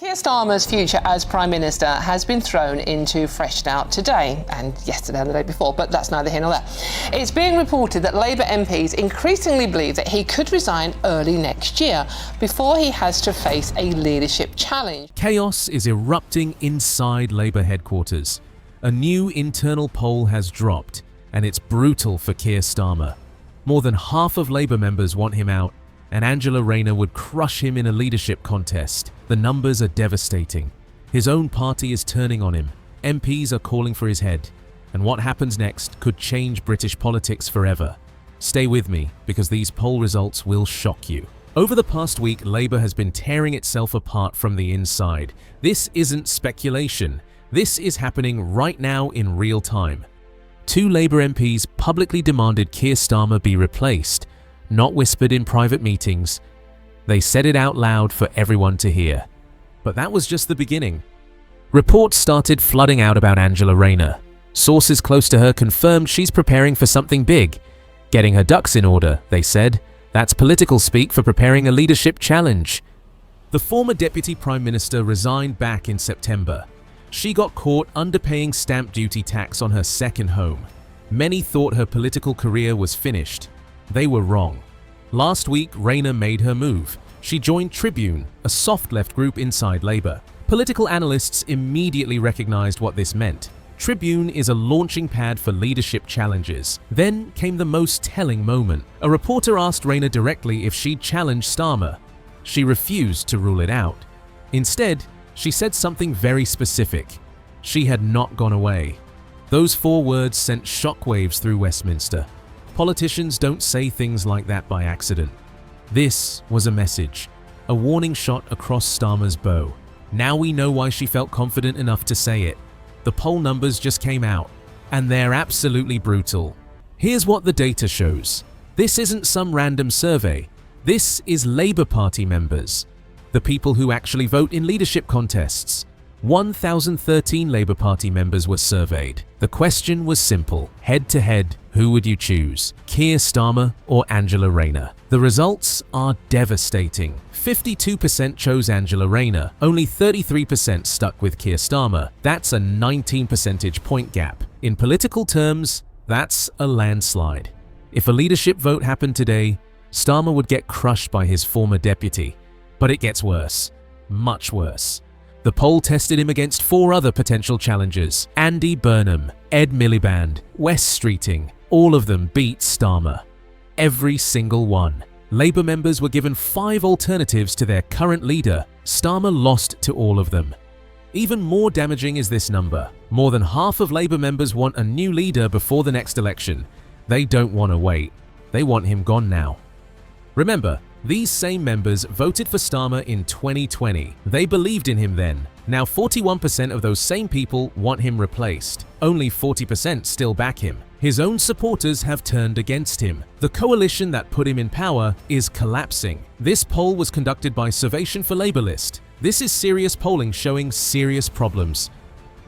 Keir Starmer's future as Prime Minister has been thrown into fresh doubt today and yesterday and the day before, but that's neither here nor there. It's being reported that Labour MPs increasingly believe that he could resign early next year before he has to face a leadership challenge. Chaos is erupting inside Labour headquarters. A new internal poll has dropped, and it's brutal for Keir Starmer. More than half of Labour members want him out, and Angela Rayner would crush him in a leadership contest. The numbers are devastating. His own party is turning on him. MPs are calling for his head. And what happens next could change British politics forever. Stay with me, because these poll results will shock you. Over the past week, Labour has been tearing itself apart from the inside. This isn't speculation. This is happening right now in real time. 2 Labour MPs publicly demanded Keir Starmer be replaced, not whispered in private meetings. They said it out loud for everyone to hear. But that was just the beginning. Reports started flooding out about Angela Rayner. Sources close to her confirmed she's preparing for something big. Getting her ducks in order, they said. That's political speak for preparing a leadership challenge. The former Deputy Prime Minister resigned back in September. She got caught underpaying stamp duty tax on her second home. Many thought her political career was finished. They were wrong. Last week, Rayner made her move. She joined Tribune, a soft left group inside Labour. Political analysts immediately recognised what this meant. Tribune is a launching pad for leadership challenges. Then came the most telling moment. A reporter asked Rayner directly if she'd challenge Starmer. She refused to rule it out. Instead, she said something very specific. She had not gone away. Those 4 words sent shockwaves through Westminster. Politicians don't say things like that by accident. This was a message, a warning shot across Starmer's bow. Now we know why she felt confident enough to say it. The poll numbers just came out, and they're absolutely brutal. Here's what the data shows. This isn't some random survey. This is Labour Party members, the people who actually vote in leadership contests. 1,013 Labour Party members were surveyed. The question was simple. Head-to-head, who would you choose? Keir Starmer or Angela Rayner? The results are devastating. 52% chose Angela Rayner. Only 33% stuck with Keir Starmer. That's a 19 percentage point gap. In political terms, that's a landslide. If a leadership vote happened today, Starmer would get crushed by his former deputy. But it gets worse. Much worse. The poll tested him against 4 other potential challengers: Andy Burnham, Ed Miliband, West Streeting. All of them beat Starmer. Every single one. Labour members were given 5 alternatives to their current leader. Starmer lost to all of them. Even more damaging is this number. More than half of Labour members want a new leader before the next election. They don't want to wait. They want him gone now. Remember, these same members voted for Starmer in 2020. They believed in him then. Now 41% of those same people want him replaced. Only 40% still back him. His own supporters have turned against him. The coalition that put him in power is collapsing. This poll was conducted by Survation for Labourlist. This is serious polling showing serious problems.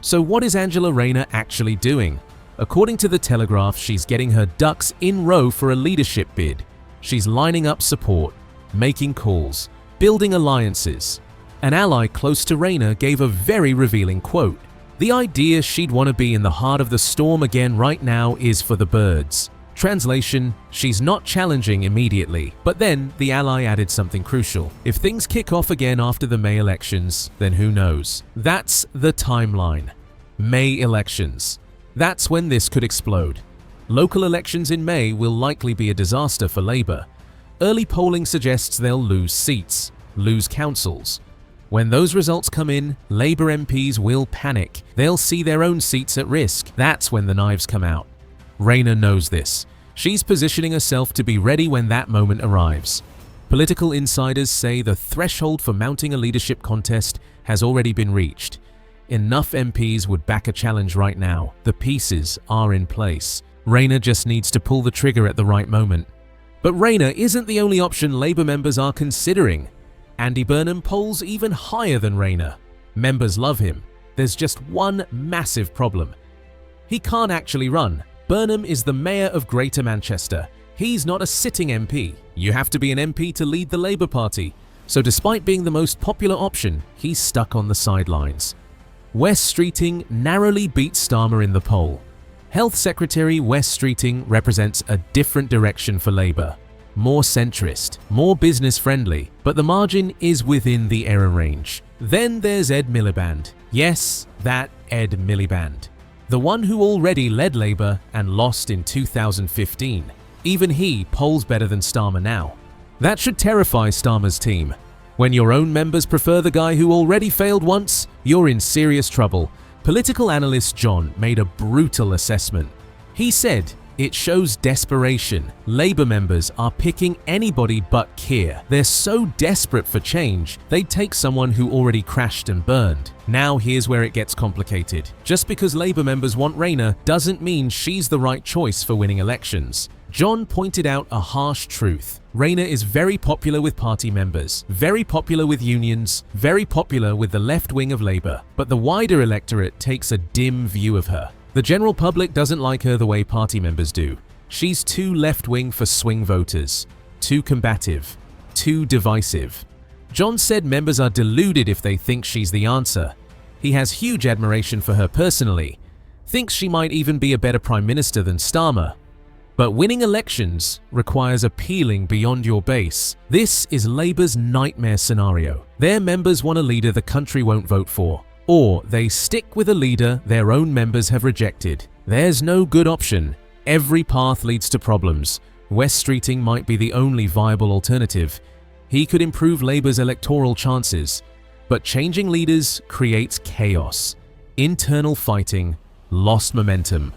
So what is Angela Rayner actually doing? According to The Telegraph, she's getting her ducks in row for a leadership bid. She's lining up support, making calls, building alliances. An ally close to Rayner gave a very revealing quote. The idea she'd want to be in the heart of the storm again right now is for the birds. Translation, she's not challenging immediately. But then the ally added something crucial. If things kick off again after the May elections, then who knows? That's the timeline. May elections. That's when this could explode. Local elections in May will likely be a disaster for Labour. Early polling suggests they'll lose seats, lose councils. When those results come in, Labour MPs will panic. They'll see their own seats at risk. That's when the knives come out. Rayner knows this. She's positioning herself to be ready when that moment arrives. Political insiders say the threshold for mounting a leadership contest has already been reached. Enough MPs would back a challenge right now. The pieces are in place. Rayner just needs to pull the trigger at the right moment. But Rayner isn't the only option Labour members are considering. Andy Burnham polls even higher than Rayner. Members love him. There's just one massive problem. He can't actually run. Burnham is the Mayor of Greater Manchester. He's not a sitting MP. You have to be an MP to lead the Labour Party. So despite being the most popular option, he's stuck on the sidelines. Wes Streeting narrowly beats Starmer in the poll. Health Secretary Wes Streeting represents a different direction for Labour. More centrist, more business-friendly, but the margin is within the error range. Then there's Ed Miliband. Yes, that Ed Miliband. The one who already led Labour and lost in 2015. Even he polls better than Starmer now. That should terrify Starmer's team. When your own members prefer the guy who already failed once, you're in serious trouble. Political analyst John made a brutal assessment. He said, "It shows desperation. Labour members are picking anybody but Keir. They're so desperate for change, they'd take someone who already crashed and burned." Now here's where it gets complicated. Just because Labour members want Rayner doesn't mean she's the right choice for winning elections. John pointed out a harsh truth. Rayner is very popular with party members, very popular with unions, very popular with the left wing of Labour, but the wider electorate takes a dim view of her. The general public doesn't like her the way party members do. She's too left-wing for swing voters, too combative, too divisive. John said members are deluded if they think she's the answer. He has huge admiration for her personally, thinks she might even be a better Prime Minister than Starmer. But winning elections requires appealing beyond your base. This is Labour's nightmare scenario. Their members want a leader the country won't vote for, or they stick with a leader their own members have rejected. There's no good option. Every path leads to problems. Wes Streeting might be the only viable alternative. He could improve Labour's electoral chances. But changing leaders creates chaos, internal fighting, lost momentum.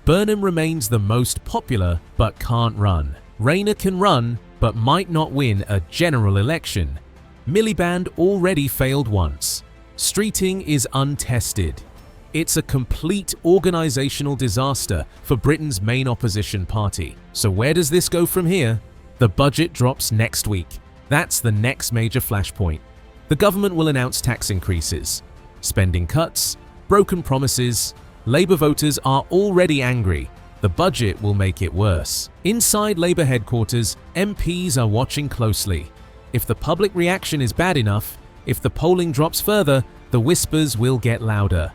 Burnham remains the most popular but can't run. Rayner can run but might not win a general election. Miliband already failed once. Streeting is untested. It's a complete organisational disaster for Britain's main opposition party. So where does this go from here? The budget drops next week. That's the next major flashpoint. The government will announce tax increases, spending cuts, broken promises. Labour voters are already angry. The budget will make it worse. Inside Labour headquarters, MPs are watching closely. If the public reaction is bad enough, if the polling drops further, the whispers will get louder.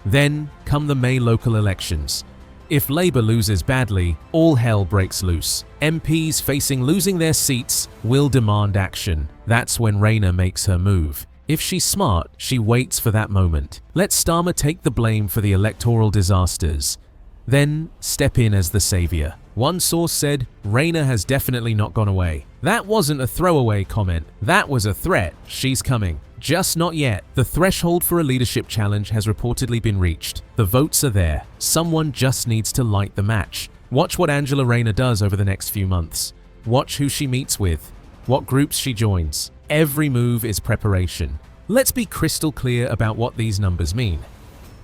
Then come the May local elections. If Labour loses badly, all hell breaks loose. MPs facing losing their seats will demand action. That's when Rayner makes her move. If she's smart, she waits for that moment. Let Starmer take the blame for the electoral disasters. Then step in as the saviour. One source said, "Rayner has definitely not gone away." That wasn't a throwaway comment. That was a threat. She's coming. Just not yet. The threshold for a leadership challenge has reportedly been reached. The votes are there. Someone just needs to light the match. Watch what Angela Rayner does over the next few months. Watch who she meets with, what groups she joins. Every move is preparation. Let's be crystal clear about what these numbers mean.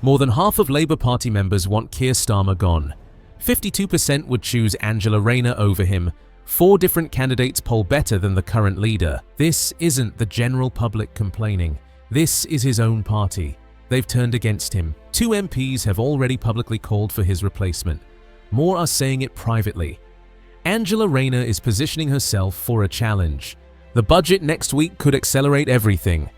More than half of Labour Party members want Keir Starmer gone. 52% would choose Angela Rayner over him. 4 different candidates poll better than the current leader. This isn't the general public complaining. This is his own party. They've turned against him. 2 MPs have already publicly called for his replacement. More are saying it privately. Angela Rayner is positioning herself for a challenge. The budget next week could accelerate everything.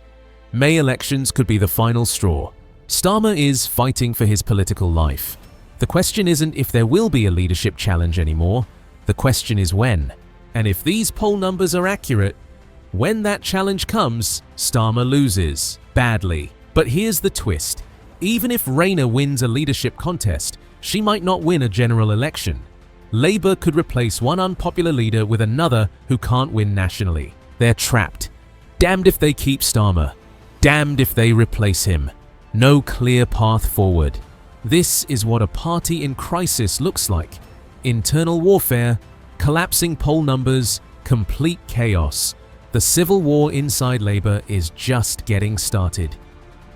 May elections could be the final straw. Starmer is fighting for his political life. The question isn't if there will be a leadership challenge anymore. The question is when. And if these poll numbers are accurate, when that challenge comes, Starmer loses. Badly. But here's the twist. Even if Rayner wins a leadership contest, she might not win a general election. Labour could replace one unpopular leader with another who can't win nationally. They're trapped. Damned if they keep Starmer. Damned if they replace him. No clear path forward. This is what a party in crisis looks like. Internal warfare, collapsing poll numbers, complete chaos. The civil war inside Labour is just getting started.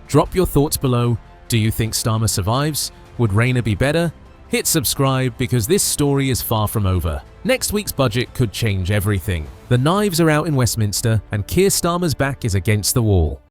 Drop your thoughts below. Do you think Starmer survives? Would Rayner be better? Hit subscribe because this story is far from over. Next week's budget could change everything. The knives are out in Westminster and Keir Starmer's back is against the wall.